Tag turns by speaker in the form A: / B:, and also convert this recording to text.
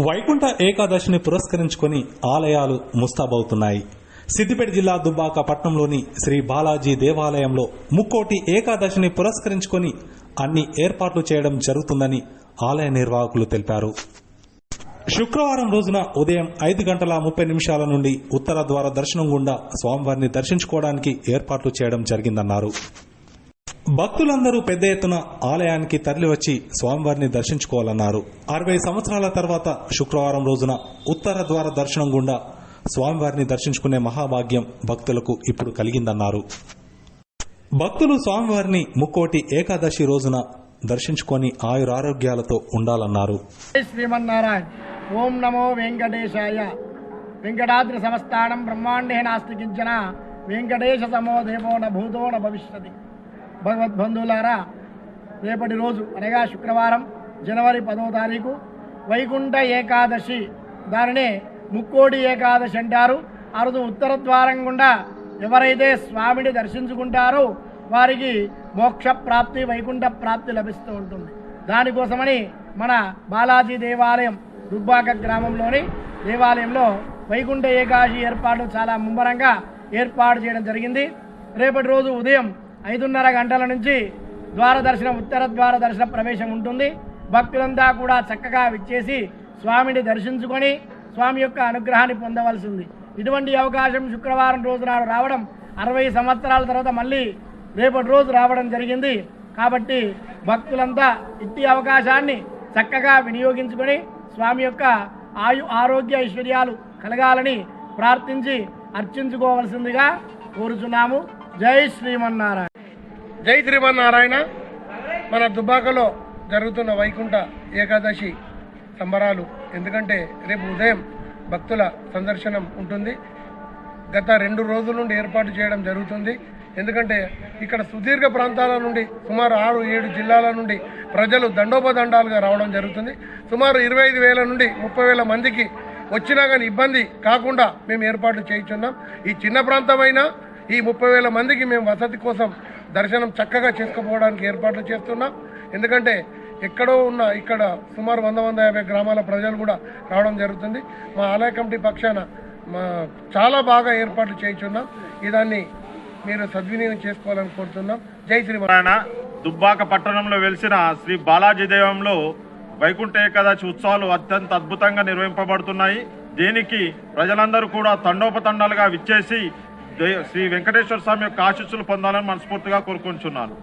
A: వైకుంఠ ఏకాదశిని పురస్కరించుకొని ఆలయాలు ముస్తాబవుతున్నాయి. సిద్దిపేట జిల్లా దుబ్బాక పట్టణంలోని శ్రీ బాలాజీ దేవాలయంలో ముక్కోటి ఏకాదశిని పురస్కరించుకొని అన్ని ఏర్పాట్లు చేయడం జరుగుతుందని ఆలయ నిర్వాహకులు తెలిపారు. శుక్రవారం రోజున ఉదయం 5:30 నుండి ఉత్తర ద్వార దర్శనం గుండా స్వామివారిని దర్శించుకోవడానికి ఏర్పాట్లు చేయడం జరిగిందన్నారు. భక్తులందరూ పెద్ద ఎత్తున ఆలయానికి తరలివచ్చి స్వామివారిని దర్శించుకోవాలన్నారు. 60 సంవత్సరాల తర్వాత శుక్రవారం రోజున ఉత్తర ద్వార దర్శనం గుండా స్వామివారిని దర్శించుకునే మహాభాగ్యం భక్తులకు ఇప్పుడు కలిగిందన్నారు. భక్తులు స్వామివారిని ముక్కోటి ఏకాదశి రోజున దర్శించుకొని ఆయురారోగ్యాలతో ఉండాలన్నారు.
B: శ్రీమన్నారాయణ ఓం నమో వెంకటేశాయ. వెంకటాద్రి సమస్తానం బ్రహ్మాండే నాస్తి కించన వెంకటేశ సమో దేవో న భూతో న భవిష్యతి. భగవద్బంధువులారా, రేపటి రోజు అనగా శుక్రవారం జనవరి 10వ తారీఖు వైకుంఠ ఏకాదశి, దానినే ముక్కోటి ఏకాదశి అంటారు. ఆ రోజు ఉత్తర ద్వారం గుండా ఎవరైతే స్వామిని దర్శించుకుంటారో వారికి మోక్ష ప్రాప్తి, వైకుంఠ ప్రాప్తి లభిస్తూ ఉంటుంది. దానికోసమని మన బాలాజీ దేవాలయం దుబ్బాక గ్రామంలోని దేవాలయంలో వైకుంఠ ఏకాదశి ఏర్పాటు చాలా ముమ్మరంగా ఏర్పాటు చేయడం జరిగింది. రేపటి రోజు ఉదయం 5:30 నుంచి ద్వార దర్శనం, ఉత్తర ద్వార దర్శన ప్రవేశం ఉంటుంది. భక్తులంతా కూడా చక్కగా విచ్చేసి స్వామిని దర్శించుకొని స్వామి యొక్క అనుగ్రహాన్ని పొందవలసింది. ఇటువంటి అవకాశం శుక్రవారం రోజు నాడు రావడం 60 సంవత్సరాల తర్వాత మళ్ళీ రేపటి రోజు రావడం జరిగింది. కాబట్టి భక్తులంతా ఇట్టి అవకాశాన్ని చక్కగా వినియోగించుకొని స్వామి యొక్క ఆరోగ్య ఐశ్వర్యాలు కలగాలని ప్రార్థించి అర్చించుకోవలసిందిగా కోరుచున్నాము. జై శ్రీమన్నారాయణ.
C: జై శ్రీమన్నారాయణ. మన దుబ్బాకలో జరుగుతున్న వైకుంఠ ఏకాదశి సంబరాలు, ఎందుకంటే రేపు ఉదయం భక్తుల సందర్శనం ఉంటుంది. గత 2 రోజుల నుండి ఏర్పాటు చేయడం జరుగుతుంది. ఎందుకంటే ఇక్కడ సుదీర్ఘ ప్రాంతాల నుండి సుమారు 6-7 జిల్లాల నుండి ప్రజలు దండోపదండాలుగా రావడం జరుగుతుంది. సుమారు 25,000 నుండి 30,000 మందికి వచ్చినా కానీ ఇబ్బంది కాకుండా మేము ఏర్పాట్లు చేయించున్నాం. ఈ చిన్న ప్రాంతమైనా ఈ 30,000 మందికి మేము వసతి కోసం దర్శనం చక్కగా చేసుకుపోవడానికి ఏర్పాట్లు చేస్తున్నాం. ఎందుకంటే ఎక్కడో ఉన్న ఇక్కడ సుమారు 100-150 గ్రామాల ప్రజలు కూడా రావడం జరుగుతుంది. మా ఆలయ కమిటీ పక్షాన చాలా బాగా ఏర్పాట్లు చేయించున్నాం. ఇదాన్ని మీరు సద్వినియోగం చేసుకోవాలని కోరుతున్నాం. జై శ్రీమన్నారాయణ.
D: దుబ్బాక పట్టణంలో వెలిసిన శ్రీ బాలాజీ దేవంలో వైకుంఠ ఏకాదశి ఉత్సవాలు అత్యంత అద్భుతంగా నిర్వహింపబడుతున్నాయి. దీనికి ప్రజలందరూ కూడా తండోపతండాలుగా విచ్చేసి శ్రీ వెంకటేశ్వర స్వామి యొక్క ఆశీస్సులు పొందాలని మనస్ఫూర్తిగా కోరుకుంటున్నాను.